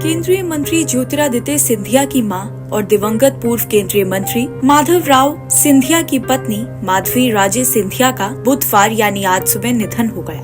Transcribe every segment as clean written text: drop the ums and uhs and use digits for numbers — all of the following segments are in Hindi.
केंद्रीय मंत्री ज्योतिरादित्य सिंधिया की मां और दिवंगत पूर्व केंद्रीय मंत्री माधवराव सिंधिया की पत्नी माधवी राजे सिंधिया का बुधवार यानी आज सुबह निधन हो गया।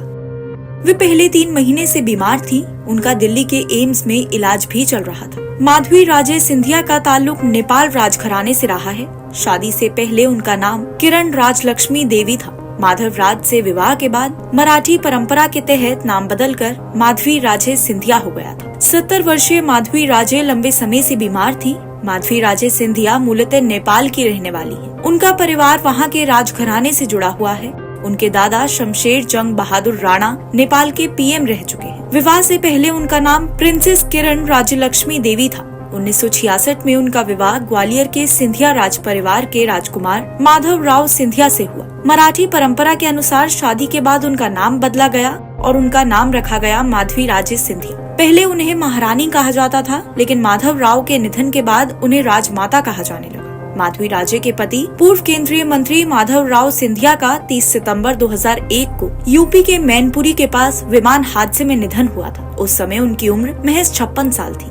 वे पहले 3 महीने से बीमार थी। उनका दिल्ली के एम्स में इलाज भी चल रहा था। माधवी राजे सिंधिया का ताल्लुक नेपाल राजघराने से रहा है। शादी से पहले उनका नाम किरण राजलक्ष्मी देवी था। माधव राज से विवाह के बाद मराठी परंपरा के तहत नाम बदलकर माधवी राजे सिंधिया हो गया था। 70 वर्षीय माधवी राजे लंबे समय से बीमार थी। माधवी राजे सिंधिया मूलतः नेपाल की रहने वाली है। उनका परिवार वहां के राजघराने से जुड़ा हुआ है। उनके दादा शमशेर जंग बहादुर राणा नेपाल के पीएम रह चुके हैं। विवाह से पहले उनका नाम प्रिंसेस किरण राजलक्ष्मी देवी था। 1966 में उनका विवाह ग्वालियर के सिंधिया राज परिवार के राजकुमार माधवराव सिंधिया से हुआ। मराठी परंपरा के अनुसार शादी के बाद उनका नाम बदला गया और उनका नाम रखा गया माधवी राजे सिंधिया। पहले उन्हें महारानी कहा जाता था, लेकिन माधवराव के निधन के बाद उन्हें राजमाता कहा जाने लगा। माधवी राजे के पति पूर्व केंद्रीय मंत्री माधवराव सिंधिया का 30 सितंबर 2001 को यूपी के मैनपुरी के पास विमान हादसे में निधन हुआ था। उस समय उनकी उम्र महज 56 साल थी।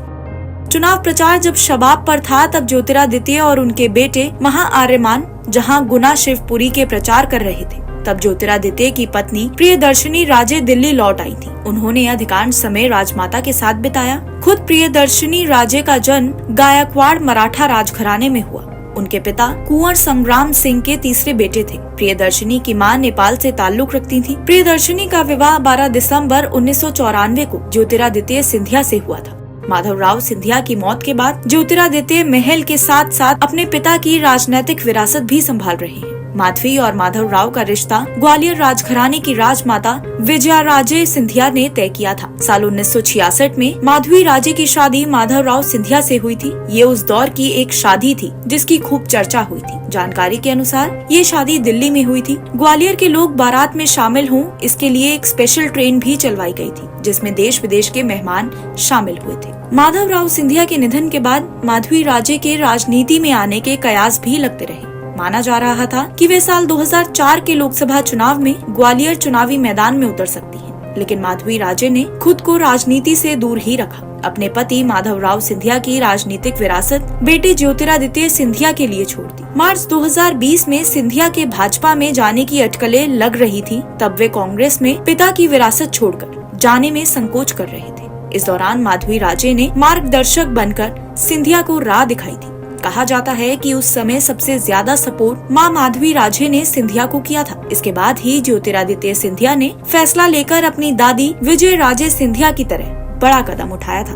चुनाव प्रचार जब शबाब पर था, तब ज्योतिरादित्य और उनके बेटे महाआर्यमान जहां गुना शिवपुरी के प्रचार कर रहे थे, तब ज्योतिरादित्य की पत्नी प्रियदर्शनी राजे दिल्ली लौट आई थी। उन्होंने अधिकांश समय राजमाता के साथ बिताया। खुद प्रियदर्शनी राजे का जन्म गायकवाड़ मराठा राजघराने में हुआ। उनके पिता कुंवर संग्राम सिंह के तीसरे बेटे थे। प्रियदर्शनी की मां नेपाल से ताल्लुक रखती थी। प्रियदर्शनी का विवाह 12 दिसंबर 1994 को ज्योतिरादित्य सिंधिया से हुआ था। माधवराव सिंधिया की मौत के बाद ज्योतिरादित्य महल के साथ साथ अपने पिता की राजनैतिक विरासत भी संभाल रहे हैं। माधवी और माधवराव का रिश्ता ग्वालियर राजघराने की राजमाता विजया राजे सिंधिया ने तय किया था। साल 1966 में माधवी राजे की शादी माधवराव सिंधिया से हुई थी। ये उस दौर की एक शादी थी जिसकी खूब चर्चा हुई थी। जानकारी के अनुसार ये शादी दिल्ली में हुई थी। ग्वालियर के लोग बारात में शामिल हों, इसके लिए एक स्पेशल ट्रेन भी चलवाई गई थी, जिसमें देश विदेश के मेहमान शामिल हुए थे। माधवराव सिंधिया के निधन के बाद माधवी राजे के राजनीति में आने के कयास भी लगते रहे। माना जा रहा था कि वे साल 2004 के लोकसभा चुनाव में ग्वालियर चुनावी मैदान में उतर सकती हैं, लेकिन माधवी राजे ने खुद को राजनीति से दूर ही रखा। अपने पति माधवराव सिंधिया की राजनीतिक विरासत बेटे ज्योतिरादित्य सिंधिया के लिए छोड़ दी। मार्च 2020 में सिंधिया के भाजपा में जाने की अटकलें लग रही थी, तब वे कांग्रेस में पिता की विरासत छोड़कर जाने में संकोच कर रहे थे। इस दौरान माधवी राजे ने मार्गदर्शक बनकर सिंधिया को राह दिखाई थी। कहा जाता है कि उस समय सबसे ज्यादा सपोर्ट मां माधवी राजे ने सिंधिया को किया था। इसके बाद ही ज्योतिरादित्य सिंधिया ने फैसला लेकर अपनी दादी विजय राजे सिंधिया की तरह बड़ा कदम उठाया था।